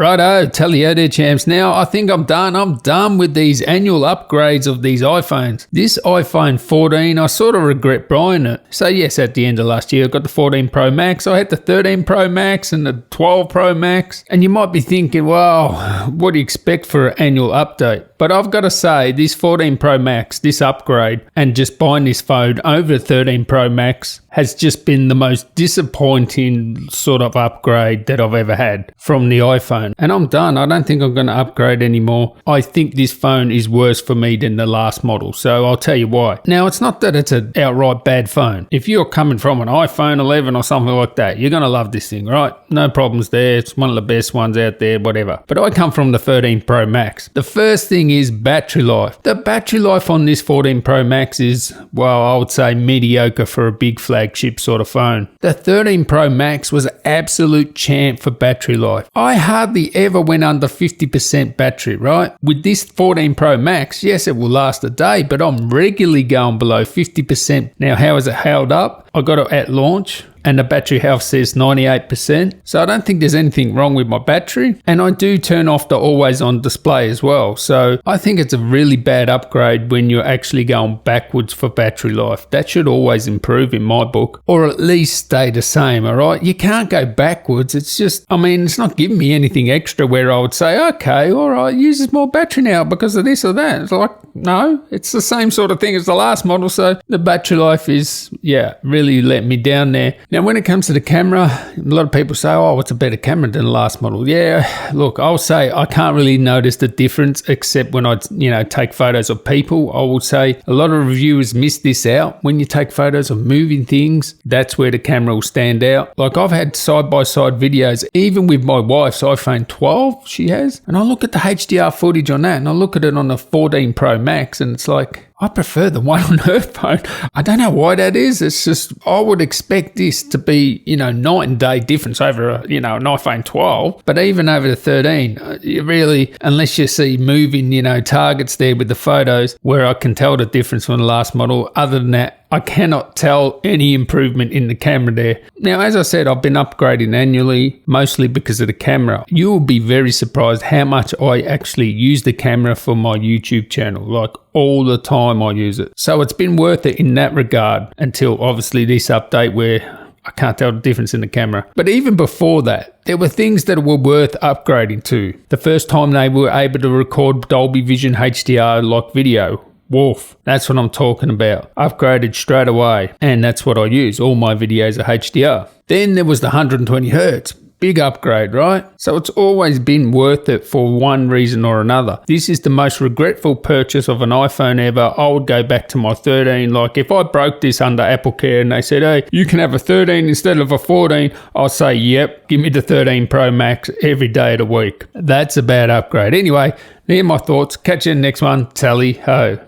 Righto, tally-o there, champs. Now, I think I'm done. I'm done with these annual upgrades of these iPhones. This iPhone 14, I sort of regret buying it. So yes, at the end of last year, I got the 14 Pro Max. I had the 13 Pro Max and the 12 Pro Max. And you might be thinking, well, what do you expect for an annual update? But I've got to say, this 14 Pro Max, this upgrade, and just buying this phone over 13 Pro Max has just been the most disappointing sort of upgrade that I've ever had from the iPhone. And I'm done. I don't think I'm going to upgrade anymore. I think this phone is worse for me than the last model. So I'll tell you why. Now, it's not that it's an outright bad phone. If you're coming from an iPhone 11 or something like that, you're going to love this thing, right? No problems there. It's one of the best ones out there, whatever. But I come from the 13 Pro Max. The first thing is battery life. The battery life on this 14 Pro Max is, well, I would say mediocre for a big flagship sort of phone. The 13 Pro Max was an absolute champ for battery life. I hardly ever went under 50% battery, right? With this 14 Pro Max, yes, it will last a day, but I'm regularly going below 50%. Now, how is it held up? I got it at launch and the battery health says 98%. So I don't think there's anything wrong with my battery. And I do turn off the always on display as well. So I think it's a really bad upgrade when you're actually going backwards for battery life. That should always improve in my book, or at least stay the same, all right? You can't go backwards. It's just, I mean, it's not giving me anything extra where I would say, okay, all right, it uses more battery now because of this or that. It's like, no, it's the same sort of thing as the last model. So the battery life is, yeah, really let me down there. Now, when it comes to the camera, a lot of people say, oh, what's a better camera than the last model? Yeah, look, I'll say I can't really notice the difference except when I, take photos of people. I will say a lot of reviewers miss this out. When you take photos of moving things, that's where the camera will stand out. Like I've had side-by-side videos, even with my wife's iPhone 12 she has, and I look at the HDR footage on that and I look at it on the 14 Pro Max and it's like, I prefer the one on her phone. I don't know why that is. It's just, I would expect this to be, night and day difference over, an iPhone 12. But even over the 13, you really, unless you see moving, targets there with the photos where I can tell the difference from the last model. Other than that, I cannot tell any improvement in the camera there. Now, as I said, I've been upgrading annually, mostly because of the camera. You will be very surprised how much I actually use the camera for my YouTube channel. Like all the time I use it. So it's been worth it in that regard until obviously this update where I can't tell the difference in the camera. But even before that, there were things that were worth upgrading to. The first time they were able to record Dolby Vision HDR like video. Wolf, that's what I'm talking about. Upgraded straight away, and that's what I use. All my videos are HDR. Then there was the 120 Hertz. Big upgrade, right? So it's always been worth it for one reason or another. This is the most regretful purchase of an iPhone ever. I would go back to my 13. Like if I broke this under Apple Care and they said, hey, you can have a 13 instead of a 14, I'll say, yep, give me the 13 Pro Max every day of the week. That's a bad upgrade. Anyway, they're my thoughts. Catch you in the next one. Tally ho.